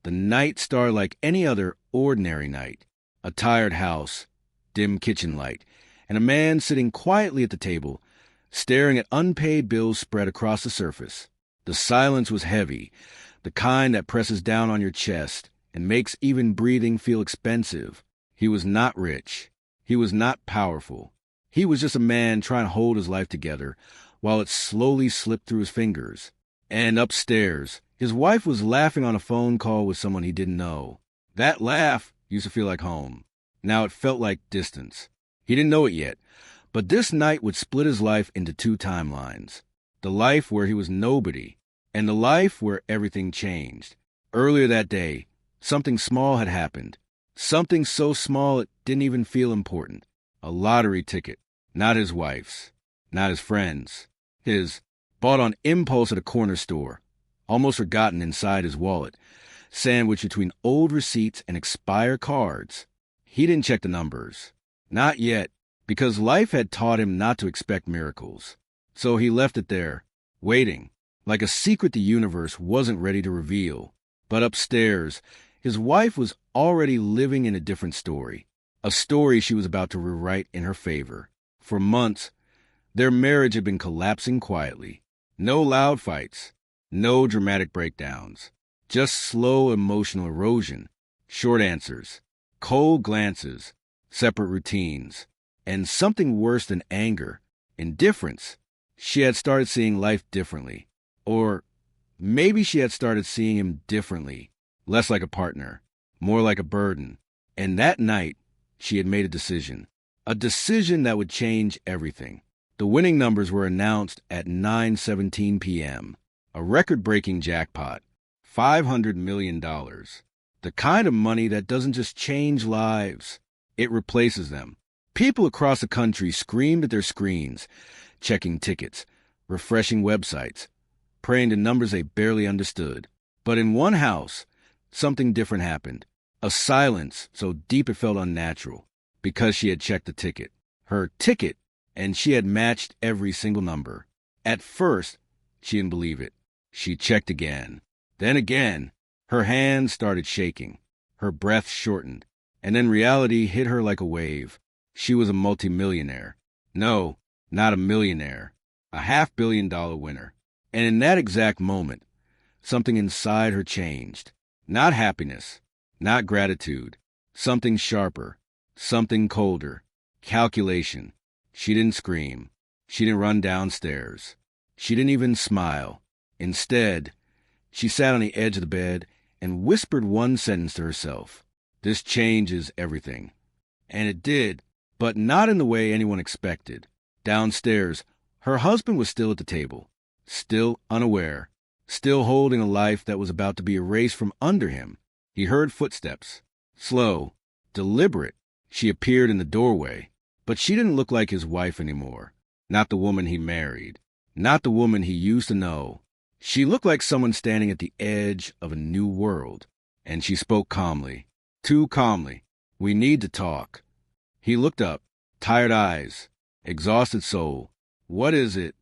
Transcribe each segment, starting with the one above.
The night started like any other ordinary night. A tired house, dim kitchen light, and a man sitting quietly at the table, staring at unpaid bills spread across the surface. The silence was heavy, the kind that presses down on your chest and makes even breathing feel expensive. He was not rich. He was not powerful. He was just a man trying to hold his life together while it slowly slipped through his fingers. And upstairs, his wife was laughing on a phone call with someone he didn't know. That laugh used to feel like home. Now it felt like distance. He didn't know it yet, but this night would split his life into two timelines. The life where he was nobody, and the life where everything changed. Earlier that day, something small had happened. Something so small it didn't even feel important. A lottery ticket. Not his wife's. Not his friend's. His. Bought on impulse at a corner store. Almost forgotten inside his wallet. Sandwiched between old receipts and expired cards. He didn't check the numbers. Not yet, because life had taught him not to expect miracles. So he left it there, waiting, like a secret the universe wasn't ready to reveal. But upstairs, his wife was already living in a different story. A story she was about to rewrite in her favor. For months, their marriage had been collapsing quietly. No loud fights, no dramatic breakdowns. Just slow emotional erosion, short answers, cold glances, separate routines, and something worse than anger, indifference. She had started seeing life differently. Or maybe she had started seeing him differently, less like a partner, more like a burden. And that night, she had made a decision that would change everything. The winning numbers were announced at 9:17 p.m. A record-breaking jackpot, $500 million. The kind of money that doesn't just change lives, it replaces them. People across the country screamed at their screens, checking tickets, refreshing websites, praying to numbers they barely understood. But in one house, something different happened. A silence so deep it felt unnatural, because she had checked the ticket. Her ticket, and she had matched every single number. At first, she didn't believe it. She checked again. Then again. Her hands started shaking. Her breath shortened. And then reality hit her like a wave. She was a multimillionaire. No, not a millionaire. A $500 million winner. And in that exact moment, something inside her changed. Not happiness. Not gratitude. Something sharper. Something colder. Calculation. She didn't scream. She didn't run downstairs. She didn't even smile. Instead, she sat on the edge of the bed and whispered one sentence to herself. This changes everything. And it did, but not in the way anyone expected. Downstairs, her husband was still at the table, still unaware, still holding a life that was about to be erased from under him. He heard footsteps. Slow, deliberate. She appeared in the doorway, but she didn't look like his wife anymore. Not the woman he married. Not the woman he used to know. She looked like someone standing at the edge of a new world. And she spoke calmly. Too calmly. We need to talk. He looked up. Tired eyes. Exhausted soul. What is it?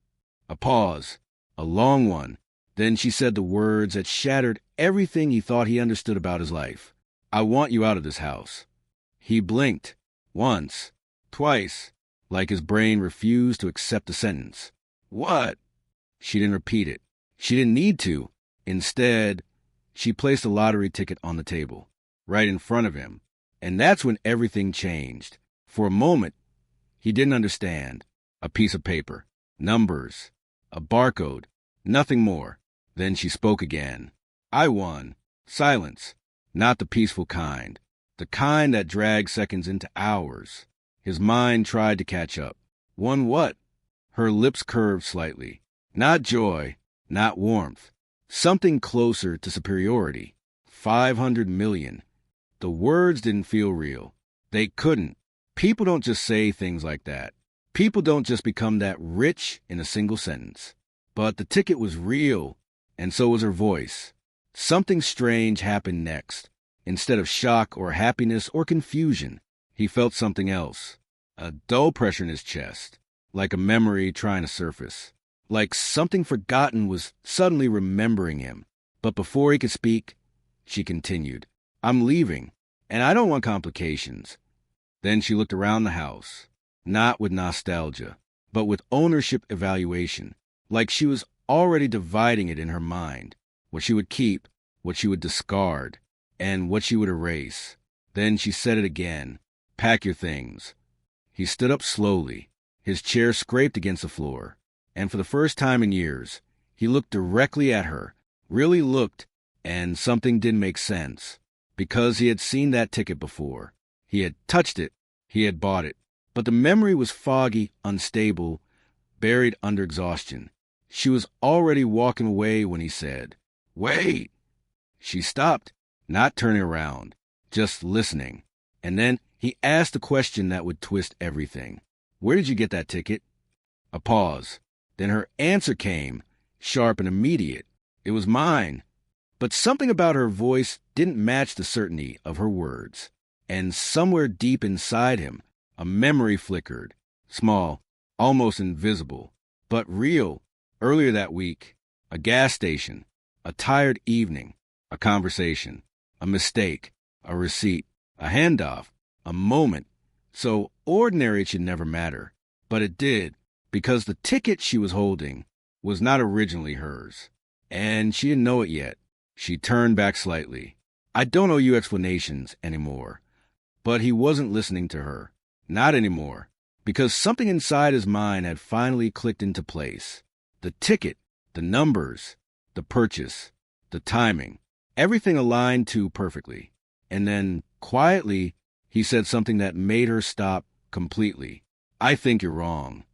A pause. A long one. Then she said the words that shattered everything he thought he understood about his life. I want you out of this house. He blinked. Once. Twice. Like his brain refused to accept the sentence. What? She didn't repeat it. She didn't need to. Instead, she placed a lottery ticket on the table, right in front of him. And that's when everything changed. For a moment, he didn't understand. A piece of paper. Numbers. A barcode. Nothing more. Then she spoke again. I won. Silence. Not the peaceful kind. The kind that drags seconds into hours. His mind tried to catch up. Won what? Her lips curved slightly. Not joy. Not warmth. Something closer to superiority. 500 million. The words didn't feel real. They couldn't. People don't just say things like that. People don't just become that rich in a single sentence. But the ticket was real, and so was her voice. Something strange happened next. Instead of shock or happiness or confusion, he felt something else. A dull pressure in his chest, like a memory trying to surface. Like something forgotten was suddenly remembering him. But before he could speak, she continued. "I'm leaving, and I don't want complications." Then she looked around the house, not with nostalgia, but with ownership evaluation, like she was already dividing it in her mind, what she would keep, what she would discard, and what she would erase. Then she said it again. "Pack your things." He stood up slowly. His chair scraped against the floor, and for the first time in years, he looked directly at her, really looked, and something didn't make sense, because he had seen that ticket before. He had touched it. He had bought it. But the memory was foggy, unstable, buried under exhaustion. She was already walking away when he said, "Wait!" She stopped, not turning around, just listening. And then he asked a question that would twist everything. "Where did you get that ticket?" A pause. Then her answer came, sharp and immediate. "It was mine." But something about her voice didn't match the certainty of her words. And somewhere deep inside him, a memory flickered, small, almost invisible, but real. Earlier that week, a gas station, a tired evening, a conversation, a mistake, a receipt, a handoff, a moment. So ordinary it should never matter. But it did, because the ticket she was holding was not originally hers. And she didn't know it yet. She turned back slightly. "I don't owe you explanations anymore." But he wasn't listening to her. Not anymore. Because something inside his mind had finally clicked into place. The ticket, the numbers, the purchase, the timing. Everything aligned too perfectly. And then, quietly, he said something that made her stop completely. "I think you're wrong."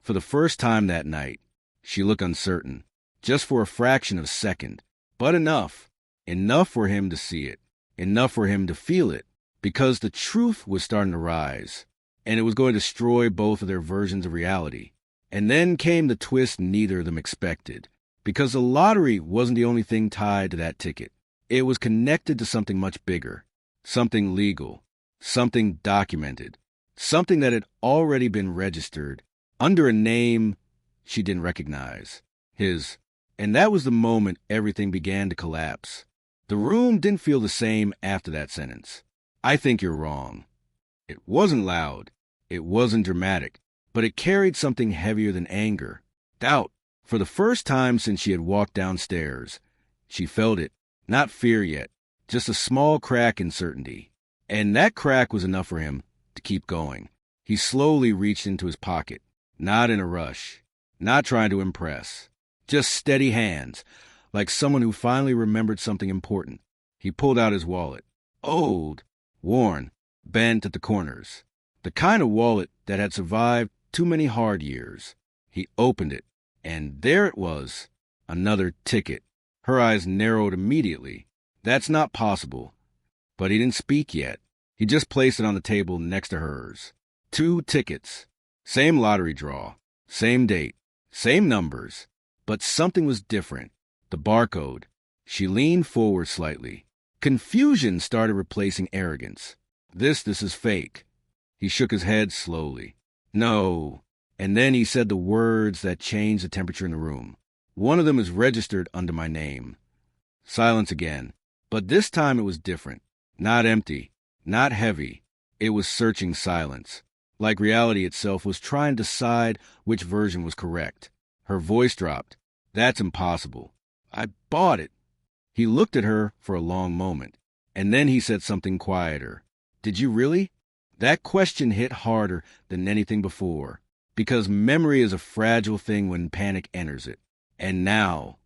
For the first time that night, she looked uncertain, just for a fraction of a second. But enough. Enough for him to see it. Enough for him to feel it. Because the truth was starting to rise, and it was going to destroy both of their versions of reality. And then came the twist neither of them expected. Because the lottery wasn't the only thing tied to that ticket. It was connected to something much bigger. Something legal. Something documented. Something that had already been registered under a name she didn't recognize. His. And that was the moment everything began to collapse. The room didn't feel the same after that sentence. "I think you're wrong." It wasn't loud. It wasn't dramatic. But it carried something heavier than anger. Doubt. For the first time since she had walked downstairs, she felt it. Not fear yet. Just a small crack in certainty. And that crack was enough for him to keep going. He slowly reached into his pocket. Not in a rush. Not trying to impress. Just steady hands, like someone who finally remembered something important. He pulled out his wallet. Old. Worn, bent at the corners. The kind of wallet that had survived too many hard years. He opened it, and there it was. Another ticket. Her eyes narrowed immediately. That's not possible. But he didn't speak yet. He just placed it on the table next to hers. 2 tickets. Same lottery draw. Same date. Same numbers. But something was different. The barcode. She leaned forward slightly. Confusion started replacing arrogance. This is fake. He shook his head slowly. "No." And then he said the words that changed the temperature in the room. "One of them is registered under my name." Silence again. But this time it was different. Not empty. Not heavy. It was searching silence. Like reality itself was trying to decide which version was correct. Her voice dropped. "That's impossible. I bought it." He looked at her for a long moment, and then he said something quieter. "Did you really?" That question hit harder than anything before, because memory is a fragile thing when panic enters it. And now,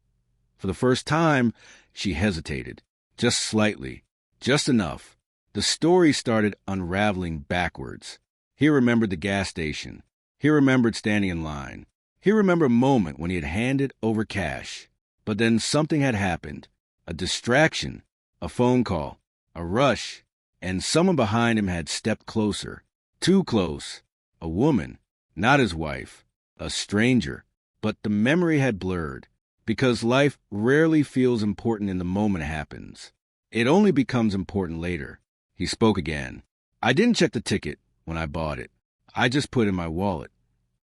for the first time, she hesitated, just slightly, just enough. The story started unraveling backwards. He remembered the gas station. He remembered standing in line. He remembered a moment when he had handed over cash. But then something had happened. A distraction, a phone call, a rush, and someone behind him had stepped closer. Too close. A woman, not his wife, a stranger. But the memory had blurred, because life rarely feels important in the moment it happens. It only becomes important later. He spoke again. "I didn't check the ticket when I bought it. I just put it in my wallet."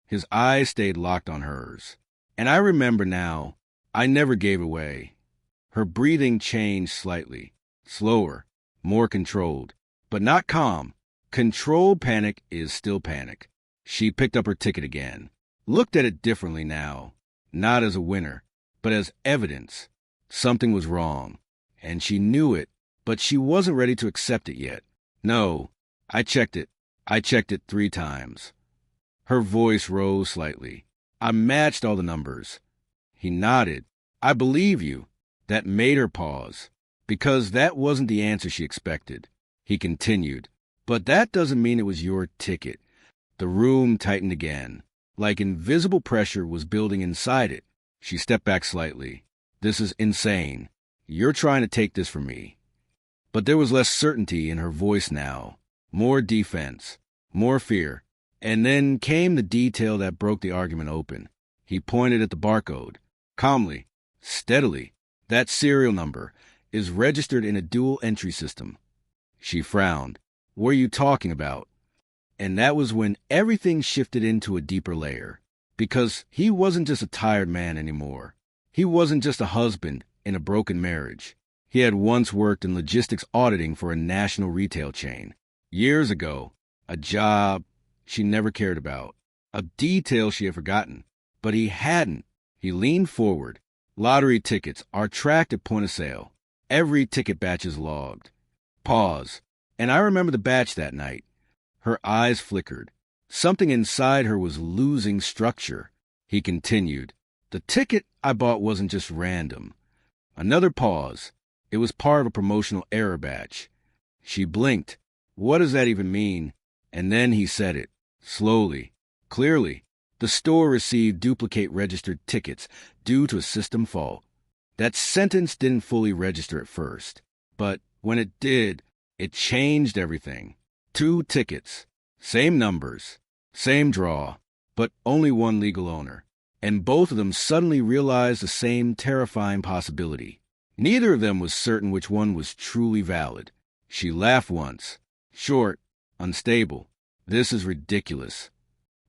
His eyes stayed locked on hers. "And I remember now, I never gave it away." Her breathing changed slightly. Slower, more controlled, but not calm. Controlled panic is still panic. She picked up her ticket again, looked at it differently now, not as a winner, but as evidence. Something was wrong, and she knew it, but she wasn't ready to accept it yet. No, I checked it. I checked it 3 times. Her voice rose slightly. I matched all the numbers. He nodded. I believe you. That made her pause, because that wasn't the answer she expected. He continued, but that doesn't mean it was your ticket. The room tightened again, like invisible pressure was building inside it. She stepped back slightly. This is insane. You're trying to take this from me. But there was less certainty in her voice now, more defense, more fear. And then came the detail that broke the argument open. He pointed at the barcode. Calmly, steadily, that serial number is registered in a dual entry system. She frowned. What are you talking about? And that was when everything shifted into a deeper layer. Because he wasn't just a tired man anymore. He wasn't just a husband in a broken marriage. He had once worked in logistics auditing for a national retail chain. Years ago, a job she never cared about, a detail she had forgotten. But he hadn't. He leaned forward. Lottery tickets are tracked at point of sale. Every ticket batch is logged. Pause. And I remember the batch that night. Her eyes flickered. Something inside her was losing structure. He continued. The ticket I bought wasn't just random. Another pause. It was part of a promotional error batch. She blinked. What does that even mean? And then he said it. Slowly. Clearly. The store received duplicate registered tickets due to a system fault. That sentence didn't fully register at first. But when it did, it changed everything. 2 tickets. Same numbers. Same draw. But only one legal owner. And both of them suddenly realized the same terrifying possibility. Neither of them was certain which one was truly valid. She laughed once. Short. Unstable. This is ridiculous.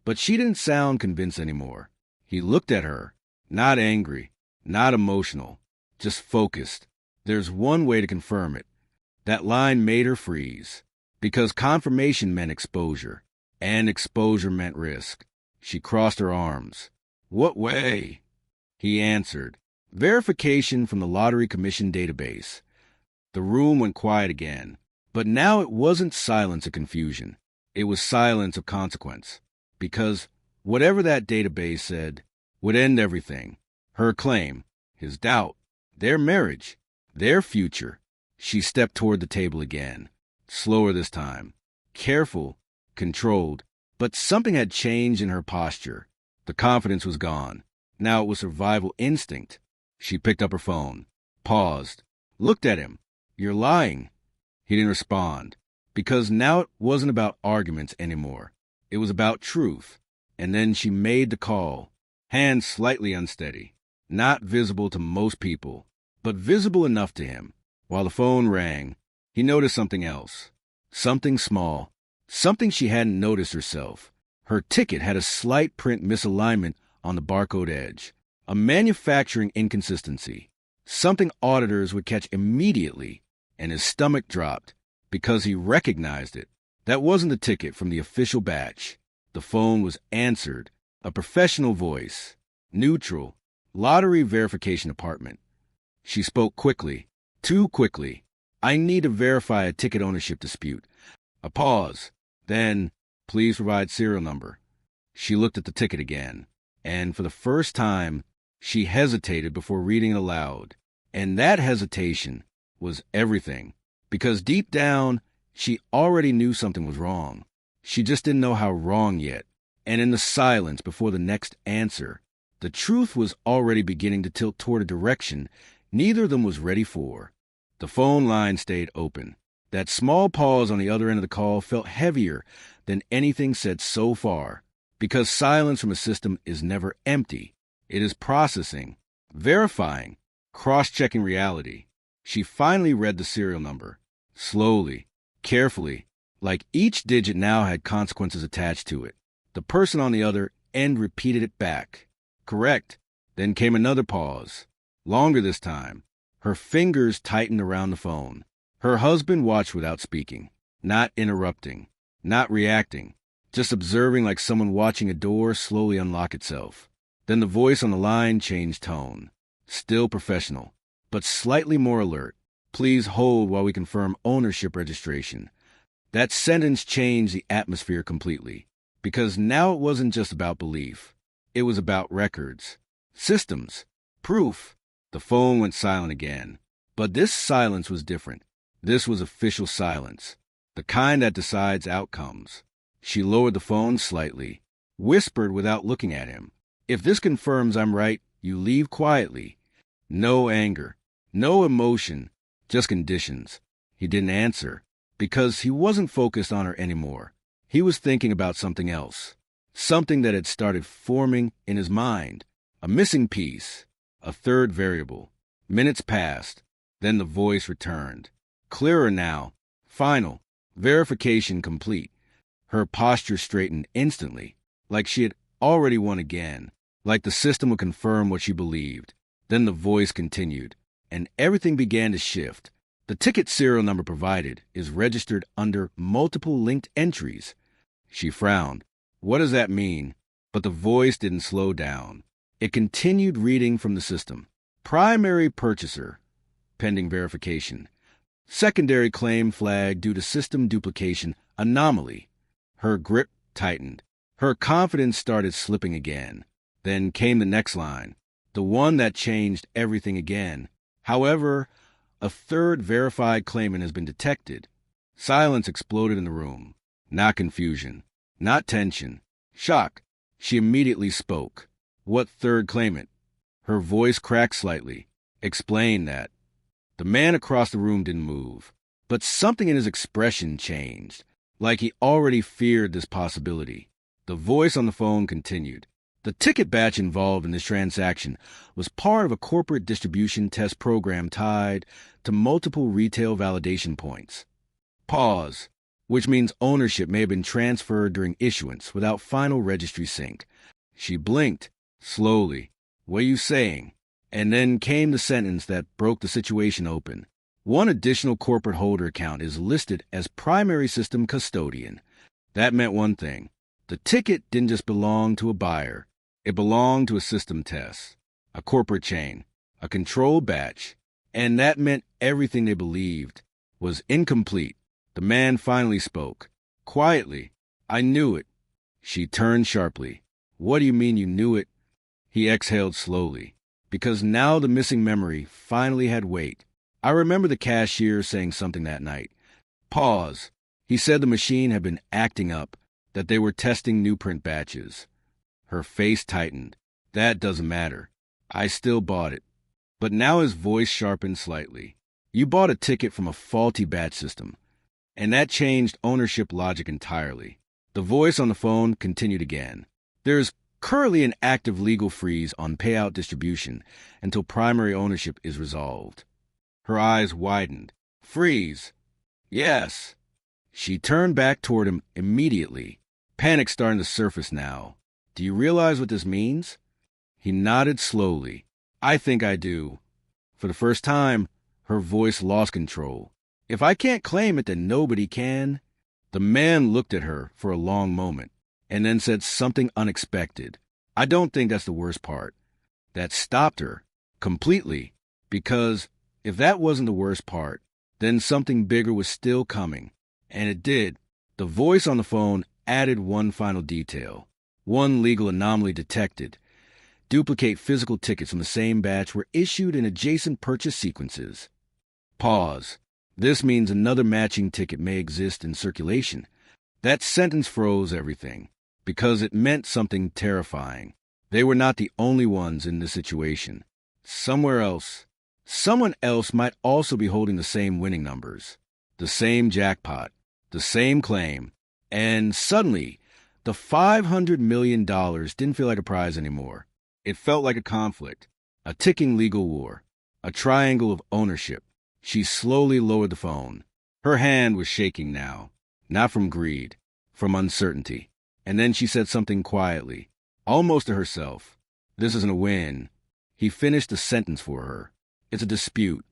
But she didn't sound convinced anymore. He looked at her. Not angry. Not emotional. Just focused. There's one way to confirm it. That line made her freeze. Because confirmation meant exposure. And exposure meant risk. She crossed her arms. What way? He answered. Verification from the Lottery Commission database. The room went quiet again. But now it wasn't silence of confusion. It was silence of consequence. Because whatever that database said would end everything. Her claim, his doubt, their marriage, their future. She stepped toward the table again. Slower this time. Careful, controlled. But something had changed in her posture. The confidence was gone. Now it was survival instinct. She picked up her phone, paused, looked at him. You're lying. He didn't respond. Because now it wasn't about arguments anymore. It was about truth. And then she made the call, hands slightly unsteady, not visible to most people, but visible enough to him. While the phone rang, he noticed something else. Something small. Something she hadn't noticed herself. Her ticket had a slight print misalignment on the barcode edge. A manufacturing inconsistency. Something auditors would catch immediately, and his stomach dropped because he recognized it. That wasn't the ticket from the official batch. The phone was answered. A professional voice. Neutral. Lottery verification department. She spoke quickly. Too quickly. I need to verify a ticket ownership dispute. A pause. Then, please provide serial number. She looked at the ticket again. And for the first time, she hesitated before reading it aloud. And that hesitation was everything. Because deep down, she already knew something was wrong. She just didn't know how wrong yet. And in the silence before the next answer, the truth was already beginning to tilt toward a direction neither of them was ready for. The phone line stayed open. That small pause on the other end of the call felt heavier than anything said so far. Because silence from a system is never empty. It is processing, verifying, cross-checking reality. She finally read the serial number. Slowly, carefully, like each digit now had consequences attached to it. The person on the other end repeated it back. Correct. Then came another pause. Longer this time. Her fingers tightened around the phone. Her husband watched without speaking, not interrupting, not reacting, just observing like someone watching a door slowly unlock itself. Then the voice on the line changed tone. Still professional, but slightly more alert. Please hold while we confirm ownership registration. That sentence changed the atmosphere completely, because now it wasn't just about belief. It was about records, systems, proof. The phone went silent again. But this silence was different. This was official silence, the kind that decides outcomes. She lowered the phone slightly, whispered without looking at him. If this confirms I'm right, you leave quietly. No anger, no emotion, just conditions. He didn't answer, because he wasn't focused on her anymore. He was thinking about something else, something that had started forming in his mind, a missing piece, a third variable. Minutes passed, then the voice returned. Clearer now, final, verification complete. Her posture straightened instantly, like she had already won again, like the system would confirm what she believed. Then the voice continued, and everything began to shift. The ticket serial number provided is registered under multiple linked entries. She frowned. What does that mean? But the voice didn't slow down. It continued reading from the system. Primary purchaser, pending verification. Secondary claim flag due to system duplication anomaly. Her grip tightened. Her confidence started slipping again. Then came the next line, the one that changed everything again. However, a third verified claimant has been detected. Silence exploded in the room. Not confusion, not tension, shock. She immediately spoke. What third claimant? Her voice cracked slightly. Explain that. The man across the room didn't move, but something in his expression changed, like he already feared this possibility. The voice on the phone continued. The ticket batch involved in this transaction was part of a corporate distribution test program tied to multiple retail validation points. Pause, which means ownership may have been transferred during issuance without final registry sync. She blinked, slowly. What are you saying? And then came the sentence that broke the situation open. One additional corporate holder account is listed as primary system custodian. That meant one thing. The ticket didn't just belong to a buyer. It belonged to a system test, a corporate chain, a controlled batch. And that meant everything they believed was incomplete. The man finally spoke. Quietly. I knew it. She turned sharply. What do you mean you knew it? He exhaled slowly, because now the missing memory finally had weight. I remember the cashier saying something that night. Pause. He said the machine had been acting up, that they were testing new print batches. Her face tightened. That doesn't matter. I still bought it. But now his voice sharpened slightly. You bought a ticket from a faulty batch system, and that changed ownership logic entirely. The voice on the phone continued again. There's currently an active legal freeze on payout distribution until primary ownership is resolved. Her eyes widened. Freeze. Yes. She turned back toward him immediately, panic starting to surface now. Do you realize what this means? He nodded slowly. I think I do. For the first time, her voice lost control. If I can't claim it, then nobody can. The man looked at her for a long moment, and then said something unexpected. I don't think that's the worst part. That stopped her, completely, because if that wasn't the worst part, then something bigger was still coming. And it did. The voice on the phone added one final detail. One legal anomaly detected. Duplicate physical tickets from the same batch were issued in adjacent purchase sequences. Pause. This means another matching ticket may exist in circulation. That sentence froze everything, because it meant something terrifying. They were not the only ones in this situation. Somewhere else, someone else might also be holding the same winning numbers, the same jackpot, the same claim, and suddenly, the $500 million didn't feel like a prize anymore. It felt like a conflict, a ticking legal war, a triangle of ownership. She slowly lowered the phone. Her hand was shaking now, not from greed, from uncertainty. And then she said something quietly, almost to herself. This isn't a win. He finished the sentence for her. It's a dispute.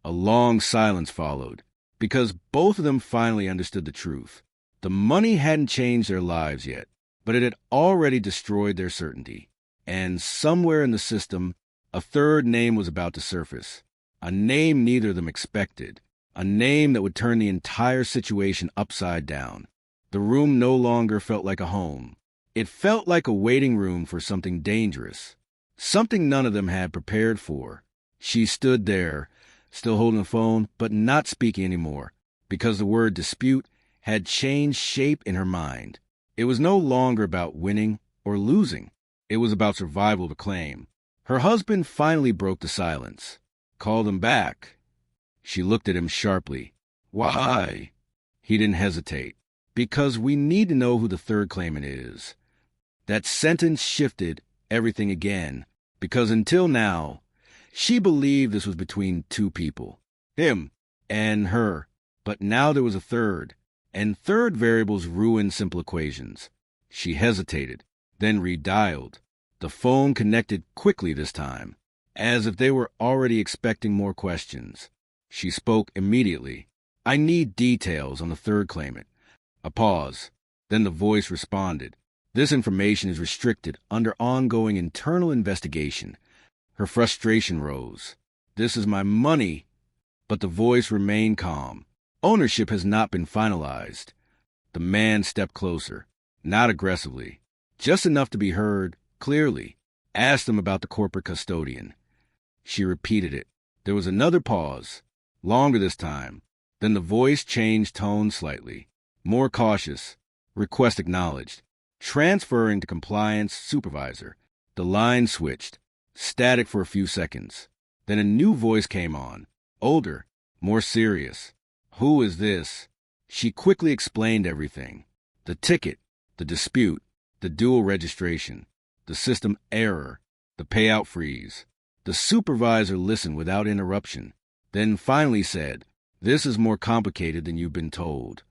A long silence followed. because both of them finally understood the truth. The money hadn't changed their lives yet, but it had already destroyed their certainty. And somewhere in the system, a third name was about to surface. A name neither of them expected. A name that would turn the entire situation upside down. The room no longer felt like a home. It felt like a waiting room for something dangerous. Something none of them had prepared for. She stood there, still holding the phone, but not speaking anymore, because the word dispute had changed shape in her mind. It was no longer about winning or losing. It was about survival of a claim. Her husband finally broke the silence. Call them back. She looked at him sharply. Why? He didn't hesitate. Because we need to know who the third claimant is. That sentence shifted everything again, because until now, she believed this was between two people, him and her. But now there was a third, and third variables ruined simple equations. She hesitated, then redialed. The phone connected quickly this time, as if they were already expecting more questions. She spoke immediately. I need details on the third claimant. A pause. Then the voice responded. This information is restricted under ongoing internal investigation. Her frustration rose. This is my money. But the voice remained calm. Ownership has not been finalized. The man stepped closer, not aggressively, just enough to be heard clearly. Asked him about the corporate custodian. She repeated it. There was another pause, longer this time. Then the voice changed tone slightly, more cautious. Request acknowledged. Transferring to compliance supervisor. The line switched. Static for a few seconds. Then a new voice came on. Older, more serious. Who is this? She quickly explained everything. The ticket, the dispute, the dual registration, the system error, the payout freeze. The supervisor listened without interruption, then finally said, This is more complicated than you've been told.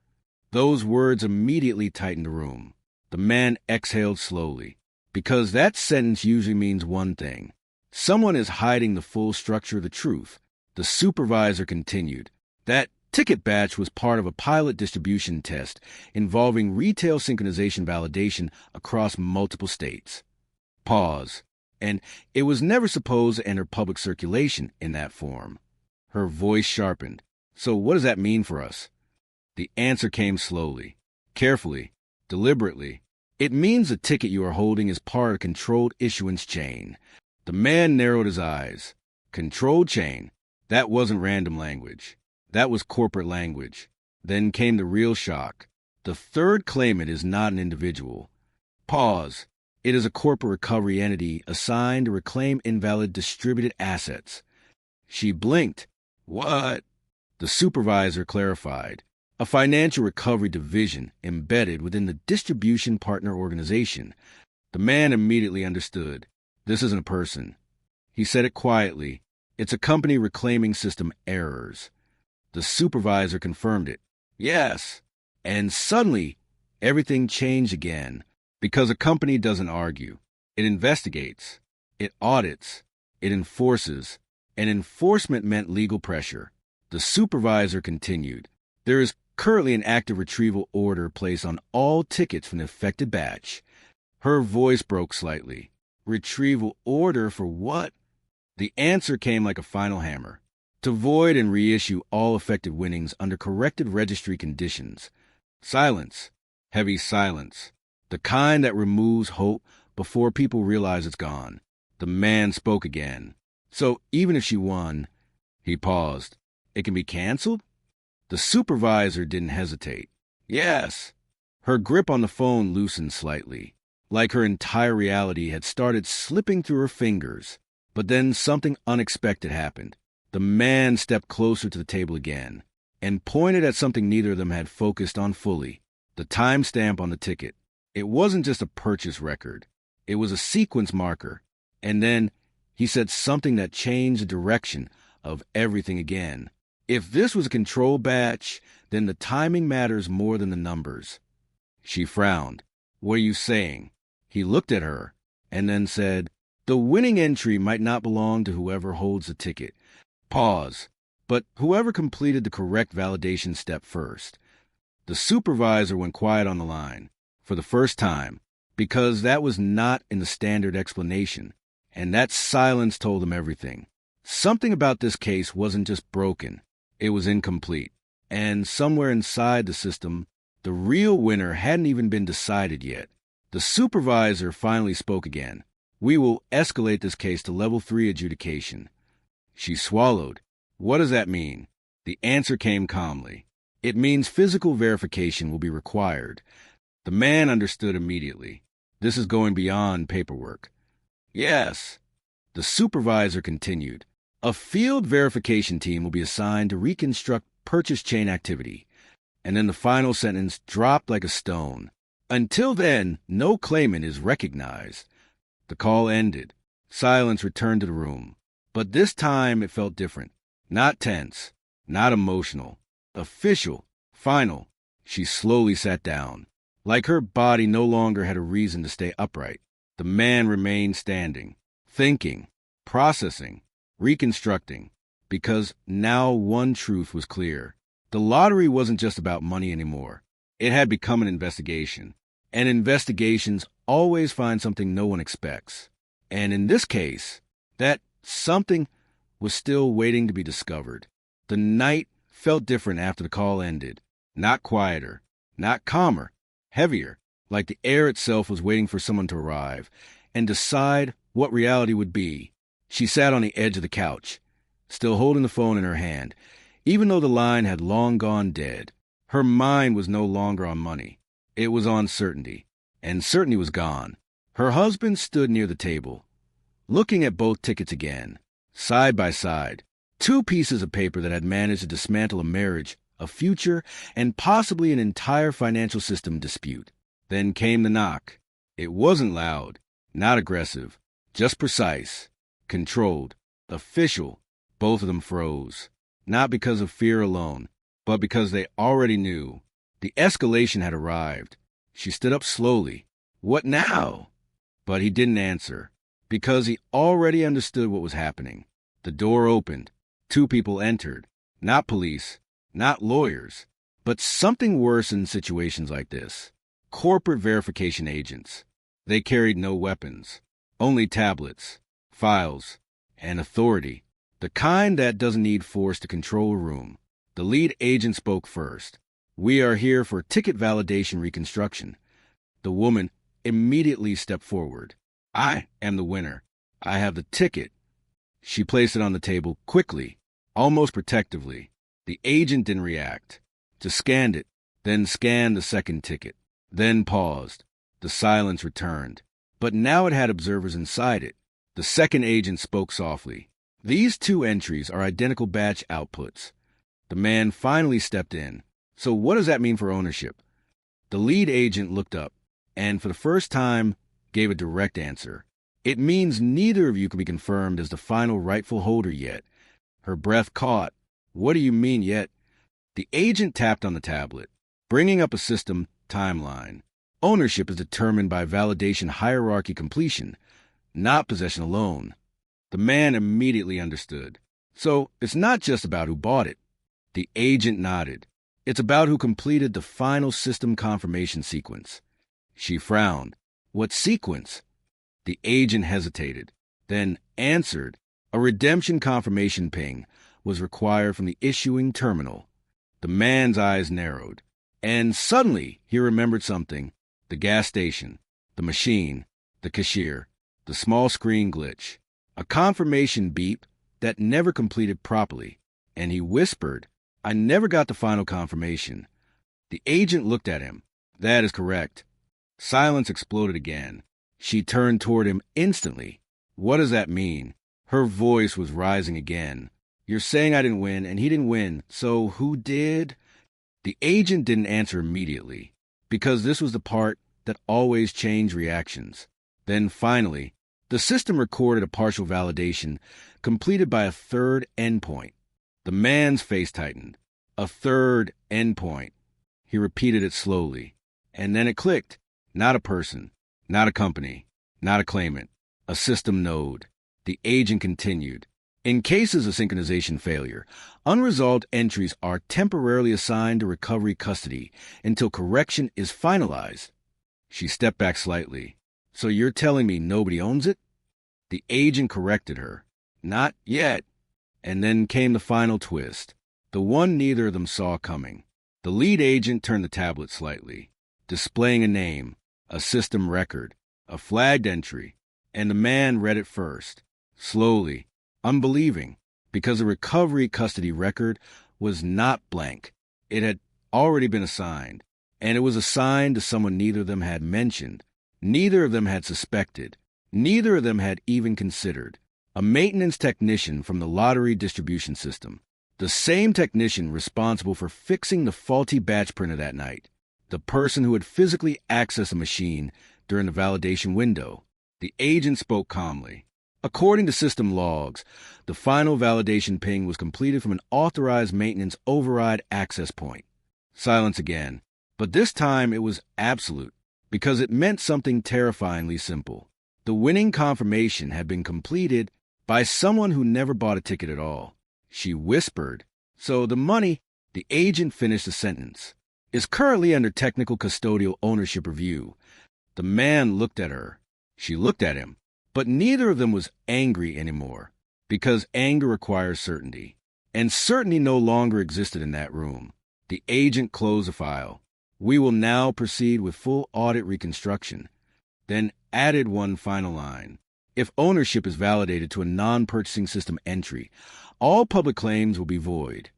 Those words immediately tightened the room. The man exhaled slowly, because that sentence usually means one thing. Someone is hiding the full structure of the truth. The supervisor continued. That ticket batch was part of a pilot distribution test involving retail synchronization validation across multiple states. Pause. And it was never supposed to enter public circulation in that form. Her voice sharpened. So what does that mean for us? The answer came slowly, carefully, deliberately. It means the ticket you are holding is part of a controlled issuance chain. The man narrowed his eyes. Controlled chain. That wasn't random language. That was corporate language. Then came the real shock. The third claimant is not an individual. Pause. It is a corporate recovery entity assigned to reclaim invalid distributed assets. She blinked. What? The supervisor clarified. A financial recovery division embedded within the distribution partner organization. The man immediately understood. This isn't a person. He said it quietly. It's a company reclaiming system errors. The supervisor confirmed it. Yes. And suddenly, everything changed again. Because a company doesn't argue. It investigates. It audits. It enforces. And enforcement meant legal pressure. The supervisor continued. There is currently an active retrieval order placed on all tickets from the affected batch. Her voice broke slightly. Retrieval order for what? The answer came like a final hammer. To void and reissue all affected winnings under corrected registry conditions. Silence. Heavy silence. The kind that removes hope before people realize it's gone. The man spoke again. So even if she won, he paused. It can be canceled? The supervisor didn't hesitate. Yes. Her grip on the phone loosened slightly, like her entire reality had started slipping through her fingers. But then something unexpected happened. The man stepped closer to the table again and pointed at something neither of them had focused on fully, the timestamp on the ticket. It wasn't just a purchase record. It was a sequence marker. And then he said something that changed the direction of everything again. If this was a control batch, then the timing matters more than the numbers. She frowned. What are you saying? He looked at her and then said, The winning entry might not belong to whoever holds the ticket. Pause. but whoever completed the correct validation step first. The supervisor went quiet on the line, for the first time, because that was not in the standard explanation, and that silence told him everything. Something about this case wasn't just broken, it was incomplete, and somewhere inside the system, the real winner hadn't even been decided yet. The supervisor finally spoke again. "We will escalate this case to level 3 adjudication." She swallowed. "What does that mean?" The answer came calmly. "It means physical verification will be required." The man understood immediately. This is going beyond paperwork. "Yes." The supervisor continued. "A field verification team will be assigned to reconstruct purchase chain activity." And then the final sentence dropped like a stone. "Until then, no claimant is recognized." The call ended. Silence returned to the room. But this time it felt different. Not tense, not emotional. Official, final. She slowly sat down. Like her body no longer had a reason to stay upright. The man remained standing, thinking, processing, reconstructing, because now one truth was clear. The lottery wasn't just about money anymore. It had become an investigation. And investigations always find something no one expects. And in this case, that something was still waiting to be discovered. The night felt different after the call ended. Not quieter, not calmer, heavier, like the air itself was waiting for someone to arrive and decide what reality would be. She sat on the edge of the couch, still holding the phone in her hand, even though the line had long gone dead. Her mind was no longer on money. It was on certainty, and certainty was gone. Her husband stood near the table, looking at both tickets again, side by side, two pieces of paper that had managed to dismantle a marriage, a future, and possibly an entire financial system dispute. Then came the knock. It wasn't loud, not aggressive, just precise, controlled, official. Both of them froze, not because of fear alone, but because they already knew. The escalation had arrived. She stood up slowly. "What now?" But he didn't answer, because he already understood what was happening. The door opened. Two people entered. Not police, not lawyers, but something worse in situations like this. Corporate verification agents. They carried no weapons, only tablets, files, and authority. The kind that doesn't need force to control a room. The lead agent spoke first. "We are here for ticket validation reconstruction." The woman immediately stepped forward. "I am the winner. I have the ticket." She placed it on the table quickly, almost protectively. The agent didn't react. Just scanned it, then scanned the second ticket, then paused. The silence returned. But now it had observers inside it. The second agent spoke softly. "These two entries are identical batch outputs." The man finally stepped in. "So what does that mean for ownership?" The lead agent looked up, and for the first time, gave a direct answer. "It means neither of you can be confirmed as the final rightful holder yet." Her breath caught. "What do you mean yet?" The agent tapped on the tablet, bringing up a system timeline. Ownership is determined by validation hierarchy completion, not possession alone. The man immediately understood. "So it's not just about who bought it." The agent nodded. "It's about who completed the final system confirmation sequence." She frowned. "What sequence?" The agent hesitated, then answered. A redemption confirmation ping was required from the issuing terminal. The man's eyes narrowed, and suddenly he remembered something. The gas station, the machine, the cashier, the small screen glitch, a confirmation beep that never completed properly, and he whispered, "I never got the final confirmation." The agent looked at him. "That is correct." Silence exploded again. She turned toward him instantly. "What does that mean?" Her voice was rising again. "You're saying I didn't win, and he didn't win, so who did?" The agent didn't answer immediately, because this was the part that always changed reactions. Then finally, the system recorded a partial validation completed by a third endpoint. The man's face tightened. "A third endpoint." He repeated it slowly. And then it clicked. Not a person, not a company, not a claimant, a system node. The agent continued. In cases of synchronization failure, unresolved entries are temporarily assigned to recovery custody until correction is finalized. She stepped back slightly. So you're telling me nobody owns it? The agent corrected her. Not yet. And then came the final twist, the one neither of them saw coming. The lead agent turned the tablet slightly, displaying a name, a system record, a flagged entry, and the man read it first, slowly, unbelieving, because the recovery custody record was not blank. It had already been assigned, and it was assigned to someone neither of them had mentioned, neither of them had suspected, neither of them had even considered. A maintenance technician from the lottery distribution system, the same technician responsible for fixing the faulty batch printer that night, the person who had physically accessed the machine during the validation window. The agent spoke calmly. According to system logs, the final validation ping was completed from an authorized maintenance override access point. Silence again, but this time it was absolute, because it meant something terrifyingly simple. The winning confirmation had been completed by someone who never bought a ticket at all. She whispered, "So the money," the agent finished the sentence, "is currently under technical custodial ownership review." The man looked at her. She looked at him. But neither of them was angry anymore, because anger requires certainty. And certainty no longer existed in that room. The agent closed the file. "We will now proceed with full audit reconstruction." Then added one final line. "If ownership is validated to a non-purchasing system entry, all public claims will be void."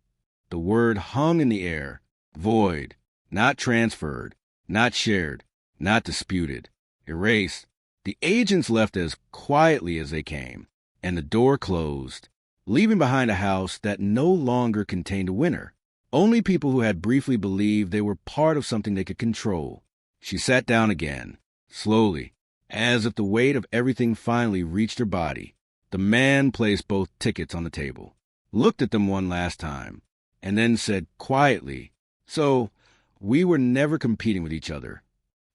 The word hung in the air. Void. Not transferred. Not shared. Not disputed. Erased. The agents left as quietly as they came, and the door closed, leaving behind a house that no longer contained a winner. Only people who had briefly believed they were part of something they could control. She sat down again, slowly, as if the weight of everything finally reached her body. The man placed both tickets on the table, looked at them one last time, and then said quietly, "So, we were never competing with each other."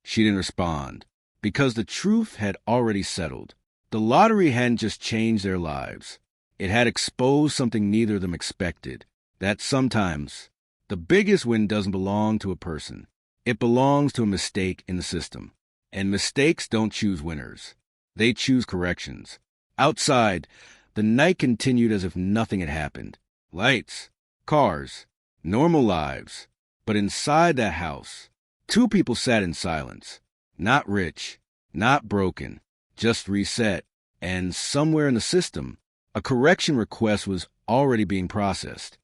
She didn't respond, because the truth had already settled. The lottery hadn't just changed their lives. It had exposed something neither of them expected, that sometimes the biggest win doesn't belong to a person. It belongs to a mistake in the system. And mistakes don't choose winners. They choose corrections. Outside, the night continued as if nothing had happened. Lights, cars, normal lives. But inside that house, two people sat in silence. Not rich, not broken, just reset. And somewhere in the system, a correction request was already being processed.